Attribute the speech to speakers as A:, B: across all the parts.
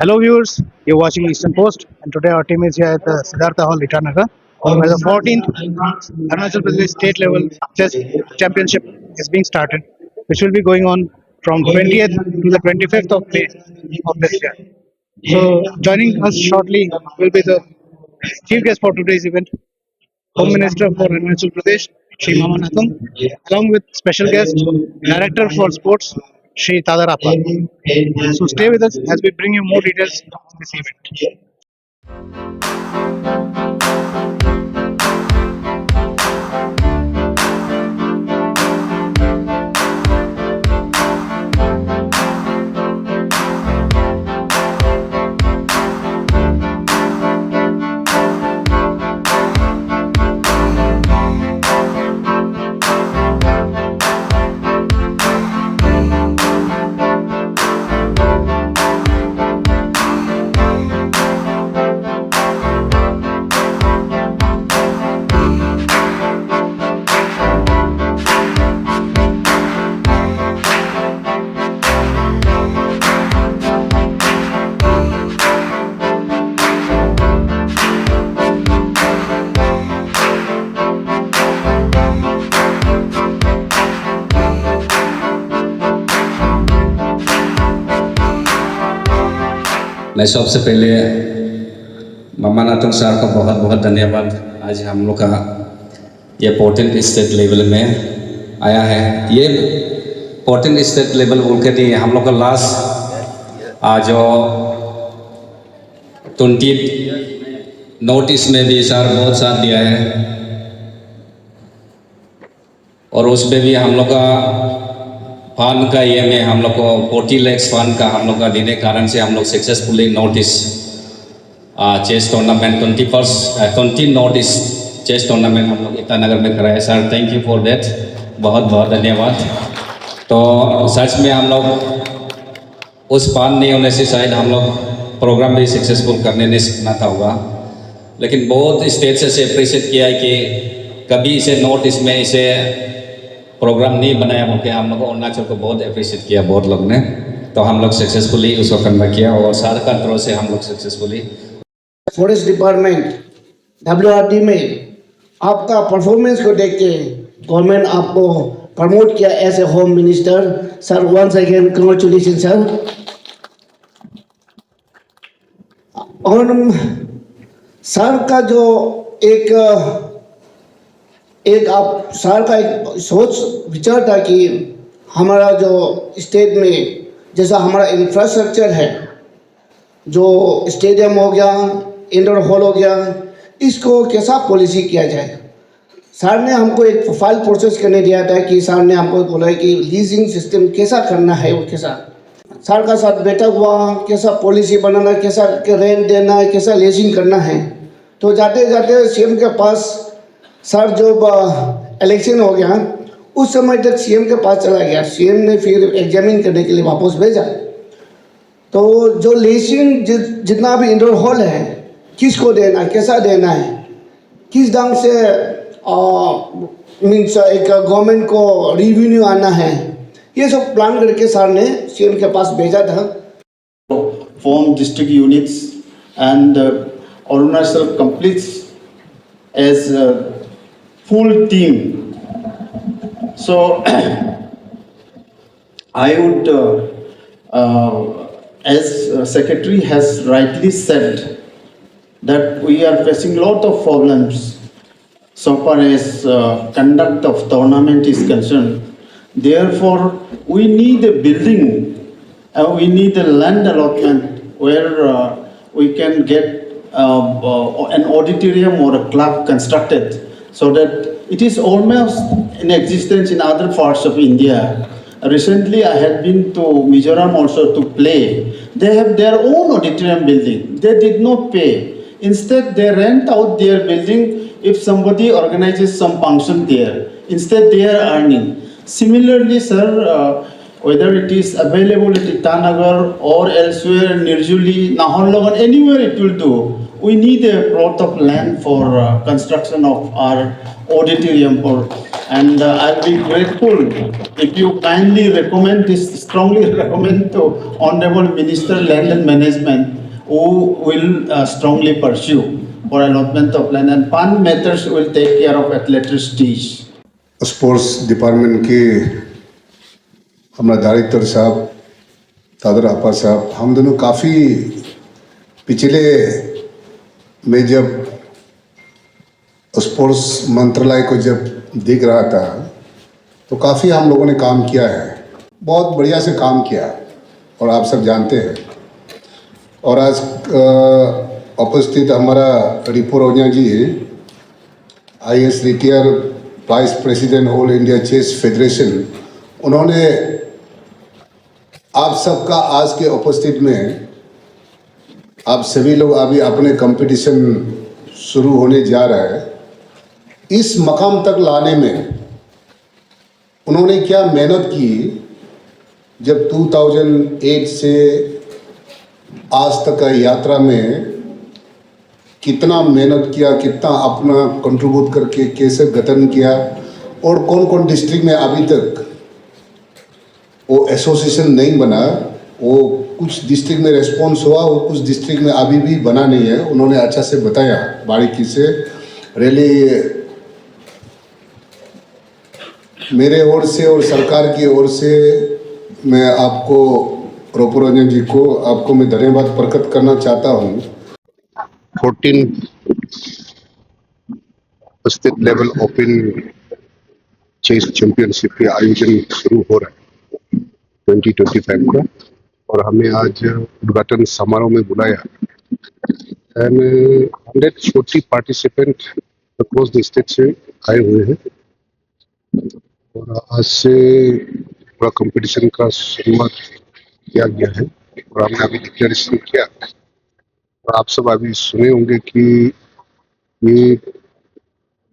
A: Hello viewers, you're watching Eastern Post and today our team is here at the Siddhartha Hall, Itanagar, where the 14th Arunachal Pradesh State Level Chess Championship is being started, which will be going on from 20th to the 25th of May of this year. So joining us shortly will be the chief guest for today's event, Home Minister for Arunachal Pradesh, Shri Mamanatham, along with special guest, Director for Sports, Shri Tadarappa. So stay with us as we bring you more details of this event.
B: मैं सबसे पहले ममानाथन sir का बहुत बहुत धन्यवाद। आज हम लोग का ये 14th स्टेट लेवल में आया है। ये 14th स्टेट लेवल बोल के नहीं, हम लोग का लास्ट आज 20 नॉर्थ ईस्ट में भी सर बहुत साथ दिया है और उसमें भी हम लोग का फंड का ये में हम लोग को 40 लाख फंड का हम लोग का देने कारण से हम लोग successfully north east chess tournament 20 north east chess tournament हम लोग ईटानगर में कराए। Sir thank you for that, बहुत बहुत धन्यवाद। तो सच में हम लोग उस फंड नहीं होने से शायद हम लोग प्रोग्राम भी सक्सेसफुल करने नहीं सकना था होगा, लेकिन बहुत स्टेट से अप्रिशिएट किया है कि कभी इसे नॉर्थ ईस्ट में इसे प्रोग्राम नहीं बनाया बोलके हम लोग अरुणाचल को बहुत अप्रिशिएट किया बहुत लोग ने। तो हम लोग सक्सेसफुली उसको कंडक्ट किया और सारे कंट्रोल से हम लोग सक्सेसफुली
C: फॉरेस्ट डिपार्टमेंट WRD में आपका परफॉर्मेंस को देख के गवर्नमेंट आपको प्रमोट किया as a home minister. Sir once again congratulation sir. और सर का जो एक आप सर का एक सोच विचार था कि हमारा जो स्टेट में जैसा हमारा इंफ्रास्ट्रक्चर है, जो स्टेडियम हो गया, इंडोर हॉल हो गया, इसको कैसा पॉलिसी किया जाए। सर ने हमको एक फाइल प्रोसेस करने दिया था कि सर ने हमको बोला कि लीजिंग सिस्टम कैसा करना है, वो कैसा सर का साथ बैठा हुआ कैसा पॉलिसी बनाना, कैसा रेंट देना है, कैसा लीजिंग करना है। तो जाते जाते CM के पास सर जब इलेक्शन हो गया उस समय तक CM के पास चला गया। CM ने फिर एग्जामिन करने के लिए वापस भेजा। तो जो लीजिंग जितना भी इंडोर हॉल है किसको देना है, कैसा देना है, किस ढंग से मीन्स एक गवर्नमेंट को रिवेन्यू आना है, ये सब प्लान करके सर ने CM के पास भेजा था।
D: Form district units and Arunachal completes as a full team. So I would, as Secretary has rightly said, that we are facing a lot of problems so far as conduct of tournament is concerned. Therefore, we need a building, we need a land allotment where we can get an auditorium or a club constructed, so that it is almost in existence in other parts of India. Recently, I had been to Mizoram also to play. They have their own auditorium building. They did not pay. Instead, they rent out their building if somebody organizes some function there. Instead, they are earning. Similarly, sir, whether it is available at Itanagar or elsewhere, Nirjuli, Naharlagan, anywhere it will do. We need a plot of land for construction of our auditorium for. And I'll be grateful if you kindly recommend this, strongly recommend to Honorable Minister Land and Management, who will strongly pursue for allotment of land, and fund matters will take care of at later stage.
E: Sports department के हमारा director साहब तादर आपा साहब, हम दोनों काफ़ी पिछले में जब स्पोर्ट्स मंत्रालय को जब देख रहा था तो काफ़ी हम लोगों ने काम किया है, बहुत बढ़िया से काम किया और आप सब जानते हैं। और आज उपस्थित हमारा रिपो रोनिया जी है, IAS retire vice president all India chess federation. उन्होंने आप सबका आज के उपस्थित में आप सभी लोग अभी अपने कंपटीशन शुरू होने जा रहा है, इस मकाम तक लाने में उन्होंने क्या मेहनत की। जब 2008 से आज तक का यात्रा में कितना मेहनत किया, कितना अपना कंट्रीब्यूट करके कैसे गठन किया, और कौन कौन डिस्ट्रिक्ट में अभी तक वो एसोसिएशन नहीं बना, वो कुछ डिस्ट्रिक्ट में रेस्पॉन्स हुआ और कुछ डिस्ट्रिक्ट में अभी भी बना नहीं है। उन्होंने अच्छा से बताया बारीकी से। रैली मेरे ओर से और सरकार की ओर से मैं आपको रोपोरंजन जी को आपको मैं धन्यवाद प्रकट करना चाहता हूँ। 14 state level open chess championship के आयोजन शुरू हो रहा है 2025 का, और हमें आज उद्घाटन समारोह में बुलाया। And 140 participant across the state से आए हुए हैं, और आज से पूरा कंपटीशन का शुरुआत किया गया है और हमने अभी डिक्लेरेशन किया। और आप सब अभी सुने होंगे कि ये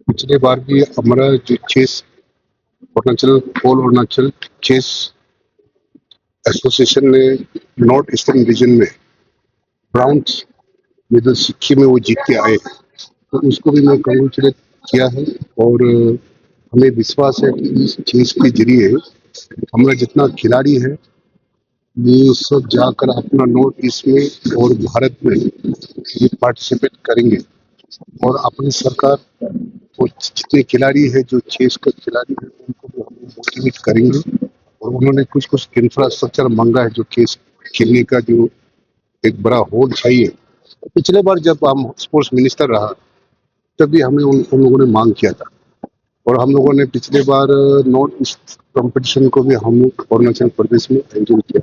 E: पिछले बार भी हमारा जो चेस अरुणाचल चेस एसोसिएशन ने नॉर्थ ईस्टर्न रीजन में ब्राउन्स मेडल सिक्किम में वो जीत के आए, तो उसको भी मैं कंग्रेचुलेट किया है। और हमें विश्वास है कि इस चीज के जरिए हमारा जितना खिलाड़ी है ये सब जाकर अपना नॉर्थ ईस्ट में और भारत में ये पार्टिसिपेट करेंगे, और अपनी सरकार और जितने खिलाड़ी है जो चेस का खिलाड़ी है उनको भी हम मोटिवेट करेंगे। और उन्होंने कुछ कुछ इंफ्रास्ट्रक्चर मांगा है, जो चेस खेलने का जो एक बड़ा हॉल चाहिए। पिछले बार जब हम स्पोर्ट्स मिनिस्टर रहा तब भी हमें उन लोगों ने मांग किया था, और हम लोगों ने पिछले बार नॉर्थ ईस्ट कंपटीशन को भी हम अरुणाचल प्रदेश में आयोजन किया।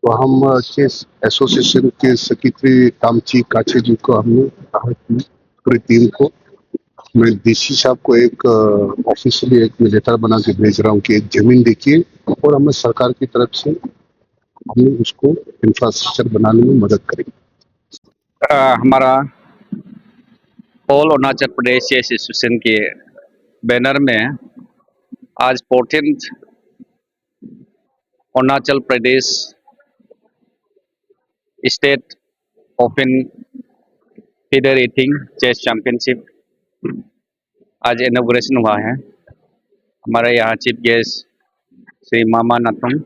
E: तो हम चेस एसोसिएशन के सेक्रेटरी तामची काछे जी को हमने कहा कि पूरी टीम को मैं डीसी साहब को एक ऑफिशियली एक लेटर बना के भेज रहा हूँ कि एक जमीन देखिए, और हमें सरकार की तरफ से हमने उसको इंफ्रास्ट्रक्चर बनाने में मदद करेंगे।
B: हमारा all Arunachal Pradesh chess association के बैनर में आज 14th Arunachal Pradesh state open FIDE rating chess championship आज इनॉग्रेशन हुआ है। हमारे यहाँ chief guest Shri Mama Natung,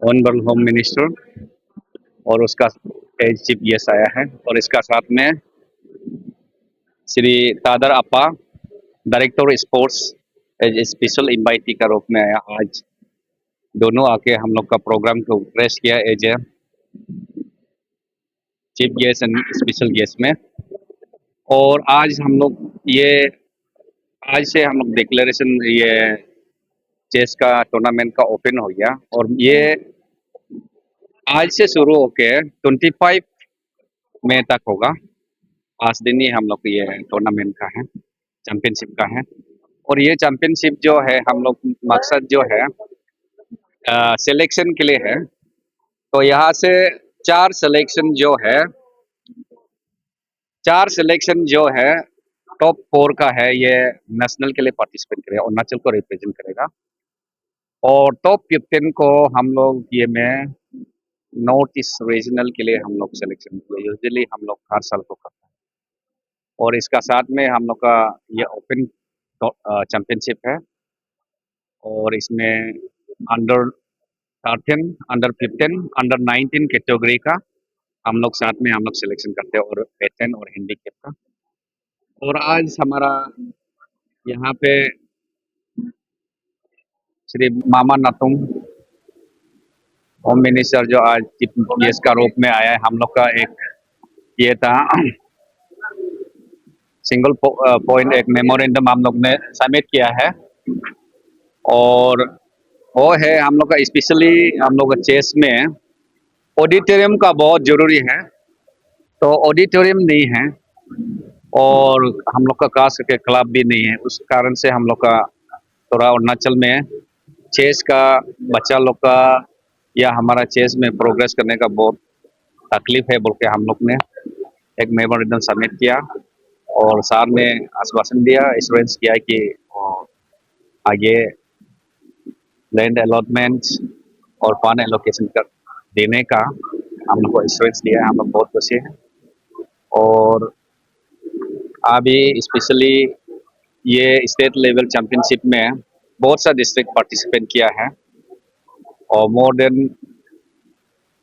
B: honourable home minister, और उसका एज चीफ गेस्ट आया है, और इसका साथ में Shri Tadar Apa director sports as special invitee का रूप में आया। आज दोनों आके हम लोग का प्रोग्राम को ग्रेस किया as a chief guest and special guest में। और आज हम लोग ये आज से हम लोग डिक्लेरेशन ये चेस का टूर्नामेंट का ओपन हो गया, और ये आज से शुरू होके 25 मई तक होगा। 5 दिन ही हम लोग ये टूर्नामेंट का है, चैंपियनशिप का है। और ये चैंपियनशिप जो है हम लोग मकसद जो है सिलेक्शन के लिए है। तो यहाँ से 4 सिलेक्शन जो है टॉप 4 का है, ये नेशनल के लिए पार्टिसिपेट करेगा, अरुणाचल को रिप्रेजेंट करेगा। और टॉप 15 को हम लोग ये में नॉर्थ ईस्ट रीजनल के लिए हम लोग सिलेक्शन किए। यूजुअली हम लोग हर साल को करते हैं। और इसका साथ में हम लोग का ये ओपन चैंपियनशिप है और इसमें अंडर 13, अंडर 15, अंडर 19 कैटेगरी का हम लोग साथ में हम लोग सिलेक्शन करते हैं और वेटरन और हैंडीकैप का। और आज हमारा यहाँ पे श्री मामा नतुंग होम मिनिस्टर जो आज चीफ गेस्ट का रूप में आया है, हम लोग का एक ये था सिंगल पॉइंट एक मेमोरेंडम हम लोग ने सबमिट किया है और वो है हम लोग का स्पेशली हम लोग का चेस में ऑडिटोरियम का बहुत जरूरी है। तो ऑडिटोरियम नहीं है और हम लोग का कास्ट के क्लब भी नहीं है, उस कारण से हम लोग का थोड़ा अरुणाचल में चेस का बच्चा लोग का या हमारा चेस में प्रोग्रेस करने का बहुत तकलीफ है बोल के हम लोग ने एक मेमोरेंडम सबमिट किया और सर ने आश्वासन दिया, एश्योरेंस किया कि आगे लैंड अलॉटमेंट और फंड एलोकेशन कर देने का हम लोग को एश्योरेंस दिया है। हम लोग बहुत खुशी हैं और अभी स्पेशली ये स्टेट लेवल चैंपियनशिप में बहुत सा डिस्ट्रिक्ट पार्टिसिपेट किया है और मोर देन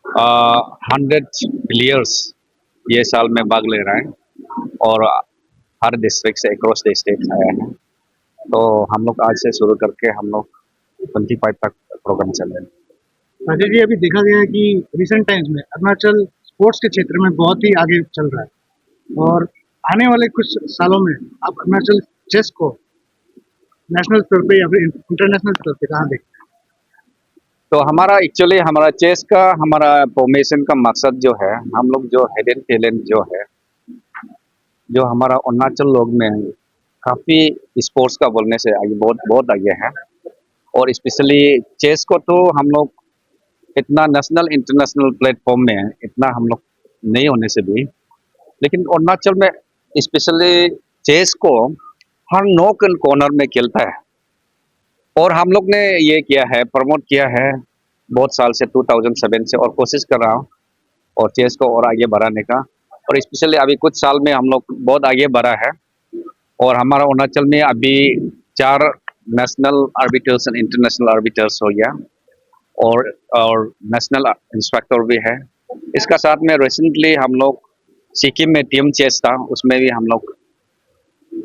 B: 100 प्लेयर्स ये साल में भाग ले रहे हैं और हर डिस्ट्रिक्ट से अक्रॉस द स्टेट आया है। तो हम लोग आज से शुरू करके हम लोग 25 तक प्रोग्राम चल रहे हैं।
A: राजेश जी, अभी देखा गया है कि रिसेंट टाइम्स में अरुणाचल स्पोर्ट्स के क्षेत्र में बहुत ही आगे चल रहा है और आने वाले कुछ सालों में आप अरुणाचल चेस को नेशनल स्तर पे या फिर इंटरनेशनल स्तर पे कहाँ देखते हैं?
B: तो हमारा एक्चुअली हमारा चेस का हमारा फॉर्मेशन का मकसद जो है, हम लोग जो हिडन टैलेंट जो है जो हमारा अरुणाचल लोग में काफ़ी स्पोर्ट्स का बोलने से आगे बहुत बहुत आगे है और स्पेशली चेस को तो हम लोग इतना नेशनल इंटरनेशनल प्लेटफॉर्म में इतना हम लोग नहीं होने से भी, लेकिन अरुणाचल में स्पेशली चेस को हर नोक एंड कॉर्नर में खेलता है और हम लोग ने ये किया है, प्रमोट किया है बहुत साल से 2007 से और कोशिश कर रहा हूँ और चेस को और आगे बढ़ाने का और स्पेशली अभी कुछ साल में हम लोग बहुत आगे बढ़ा है और हमारा अरुणाचल में अभी 4 national arbiters and international arbiters हो गया और नेशनल इंस्ट्रक्टर भी है। इसका साथ में रिसेंटली हम लोग सिक्किम में टीम चेस था, उसमें भी हम लोग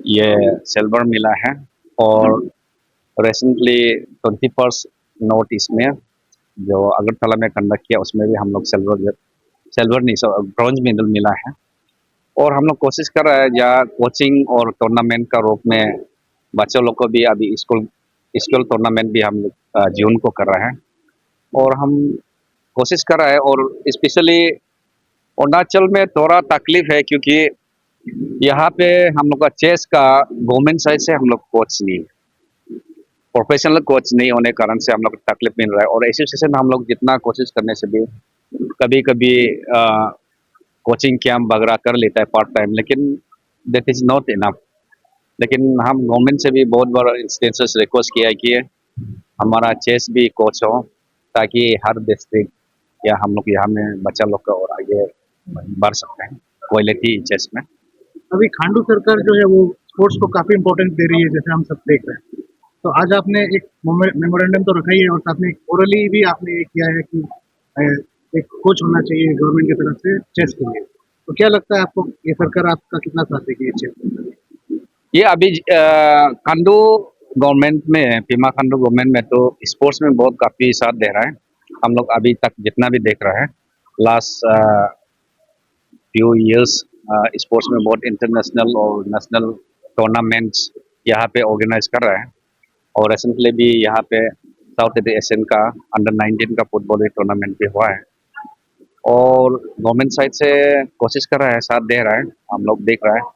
B: ये सिल्वर मिला है और रिसेंटली 21st नॉर्थ ईस्ट में जो अगरतला में कंडक्ट किया उसमें भी हम लोग सिल्वर नहीं ब्रॉन्ज मेडल मिला है और हम लोग कोशिश कर रहे हैं या कोचिंग और टूर्नामेंट का रूप में बच्चों लोग को भी अभी स्कूल टूर्नामेंट भी हम लोग जून को कर रहे हैं और हम कोशिश कर रहे हैं और स्पेशली अरुणाचल में थोड़ा तकलीफ है क्योंकि यहाँ पे हम लोग का चेस का गवर्नमेंट साइड से हम लोग कोच नहीं, प्रोफेशनल कोच नहीं होने कारण से हम लोग को तकलीफ मिल रहा है और एसोसिएशन हम लोग जितना कोशिश करने से भी कभी कभी कोचिंग कैंप वगैरह कर लेता है पार्ट टाइम, लेकिन दैट इज़ नॉट इनफ। लेकिन हम गवर्नमेंट से भी बहुत बार इंस्टेंसेस रिक्वेस्ट किया है कि हमारा चेस भी कोच हो ताकि हर डिस्ट्रिक्ट या हम लोग यहाँ में बच्चा लोग का और आगे बढ़ सकते हैं क्वालिटी चेस में।
A: अभी खांडू सरकार जो है वो स्पोर्ट्स को काफी इम्पोर्टेंस दे रही है, जैसे हम सब देख रहे हैं। तो आज आपने एक मेमोरेंडम तो रखा ही है और साथ में ओरली भी आपने ये किया है कि एक कोच होना चाहिए गवर्नमेंट की तरफ से चेस के लिए। तो क्या लगता है आपको ये सरकार आपका कितना साथ देगी चेस?
B: ये अभी खांडू गवर्नमेंट में, पीमा खांडू गवर्नमेंट में तो स्पोर्ट्स में बहुत काफ़ी साथ दे रहा है। हम लोग अभी तक जितना भी देख रहे हैं लास्ट फ्यू इयर्स स्पोर्ट्स में बहुत इंटरनेशनल और नेशनल टूर्नामेंट्स यहाँ पे ऑर्गेनाइज कर रहे हैं और रिसेंटली भी यहाँ पे साउथ ईस्ट एशियन का अंडर 19 का फुटबॉल टूर्नामेंट भी हुआ है और गवर्नमेंट साइड से कोशिश कर रहा है, साथ दे रहा है, हम लोग देख रहे हैं।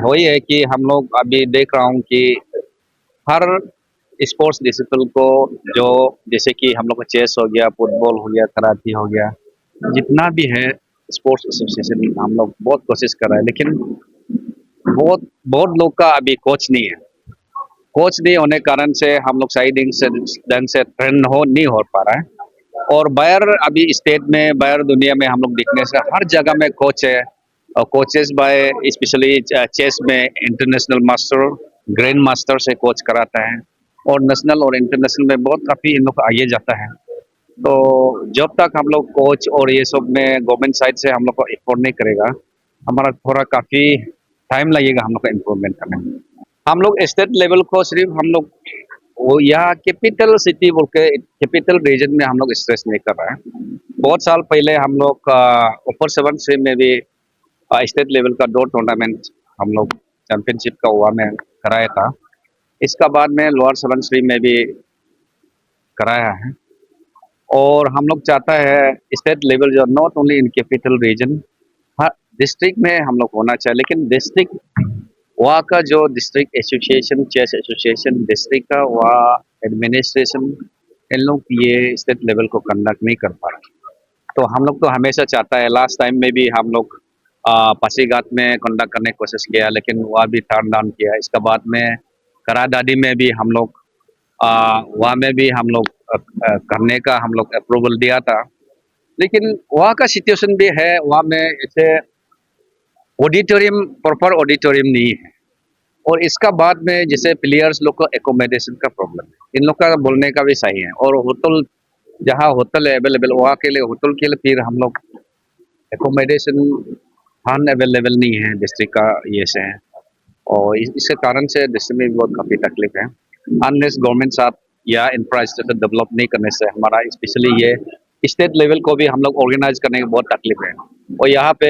B: वही है कि हम लोग अभी देख रहा हूँ कि हर स्पोर्ट्स डिसिप्लिन को जो जैसे कि हम लोग का चेस हो गया, फुटबॉल हो गया, कराटे हो गया, जितना भी है स्पोर्ट्स एसोसिएशन हम लोग बहुत कोशिश कर रहे हैं, लेकिन बहुत बहुत लोग का अभी कोच नहीं है। कोच नहीं होने कारण से हम लोग सही ढंग से ट्रेन नहीं हो पा रहा है और बाहर अभी स्टेट में, बाहर दुनिया में हम लोग देखने से हर जगह में कोच है कोचेस बाय स्पेशली चेस में इंटरनेशनल मास्टर, ग्रैंड मास्टर से कोच कराता है और नेशनल और इंटरनेशनल में बहुत काफ़ी इन लोग आगे जाता है। तो जब तक हम लोग कोच और ये सब में गवर्नमेंट साइड से हम लोग को इम्पोर्ट नहीं करेगा, हमारा थोड़ा काफ़ी टाइम लगेगा हम लोग का इम्प्रूवमेंट करने में। हम लोग स्टेट लेवल को सिर्फ हम लोग वो यहाँ कैपिटल सिटी बोल के कैपिटल रीजन में हम लोग स्ट्रेस नहीं कर रहे हैं। बहुत साल पहले हम लोग ऊपर 7 से में भी स्टेट लेवल का 2 टूर्नामेंट हम लोग चैंपियनशिप का हुआ में कराया था। इसका बाद में लोअर 7 श्री में भी कराया है और हम लोग चाहता है स्टेट लेवल जो not only in capital region, हाँ डिस्ट्रिक्ट में हम लोग होना चाहिए, लेकिन डिस्ट्रिक्ट वहाँ का जो district association, chess association district का वहाँ एडमिनिस्ट्रेशन इन लोग ये स्टेट लेवल को कंडक्ट नहीं कर पा रहे। तो हम लोग तो हमेशा चाहता है, लास्ट टाइम में भी हम लोग पासीघाट में कंडक्ट करने की कोशिश किया लेकिन वहाँ भी टर्न डाउन किया। इसके बाद में करादादी में भी हम लोग वहाँ में भी हम लोग करने का हम लोग अप्रूवल दिया था, लेकिन वहाँ का सिचुएशन भी है, वहाँ में ऐसे ऑडिटोरियम प्रॉपर ऑडिटोरियम नहीं है और इसका बाद में जैसे प्लेयर्स लोग को एकोमोडेशन का प्रॉब्लम है, इन लोग का बोलने का भी सही है। और होटल जहाँ होटल अवेलेबल वहाँ के लिए होटल के लिए फिर हम लोग एकोमोडेशन फंड अवेलेबल नहीं है डिस्ट्रिक्ट का ये से है और इसके कारण से डिस्ट्रिक्ट में भी बहुत काफ़ी तकलीफ है। अनलेस गवर्नमेंट साथ या इंफ्रास्ट्रक्चर डेवलप नहीं करने से हमारा स्पेशली ये स्टेट लेवल को भी हम लोग ऑर्गेनाइज करने की बहुत तकलीफ है और यहाँ पे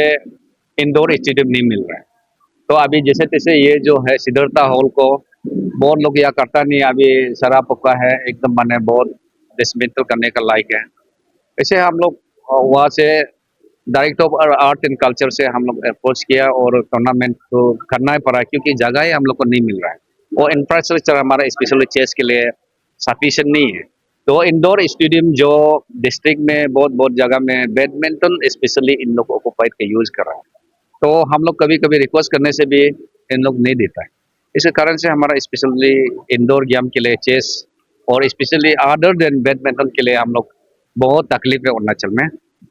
B: इंडोर स्टेडियम नहीं मिल रहा है। तो अभी जैसे तैसे ये जो है सिद्धार्थ हॉल को बहुत लोग यहाँ करता नहीं, अभी सरा पक्का है एकदम, माने बहुत डिसमेंटल करने का लायक है। ऐसे हम लोग वहाँ से director of art and culture से हम लोग अप्रोच किया और टूर्नामेंट तो करना ही पड़ा क्योंकि जगह ही हम लोग को नहीं मिल रहा है और इंफ्रास्ट्रक्चर हमारा स्पेशली चेस के लिए सफिशिएंट नहीं है। तो इंडोर स्टेडियम जो डिस्ट्रिक्ट में बहुत बहुत जगह में बैडमिंटन स्पेशली इन लोग ऑक्यूपाइड का यूज कर रहा है, तो हम लोग कभी कभी रिक्वेस्ट करने से भी इन लोग नहीं देता है। इस कारण से हमारा स्पेशली इंडोर गेम के लिए चेस और स्पेशली अदर देन बैडमिंटन के लिए हम लोग बहुत तकलीफ है अरुणाचल में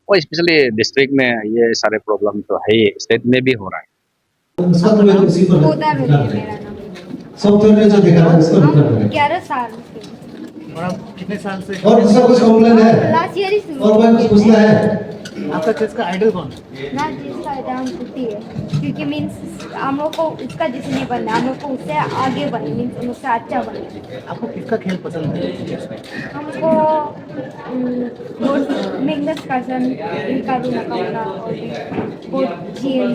B: और स्पेशली डिस्ट्रिक्ट में ये सारे प्रॉब्लम तो है ही, स्टेट में भी हो रहा है।
F: गोदा में है मेरा नाम।
G: सॉफ्टवेयर में जो दिखा रहा है उसको रिटर्न करें।
F: 11 साल से।
A: और आप कितने साल से
G: और दूसरा कुछ कंप्लेन है
F: लास्ट ईयर ही शुरू
G: और कोई कुछ पूछना है?
A: आपका चेस का आइडल कौन?
F: ना जिसका एग्जाम छुट्टी है क्योंकि मीन्स हम लोग को उसका जैसे नहीं बनना, हम लोग को उससे आगे बने, मीन्स उससे अच्छा बने।
A: आपको किसका खेल पसंद है?
F: हमको मैग्नस कार्लसन, रिकार्डो नाकामुरा और जीएम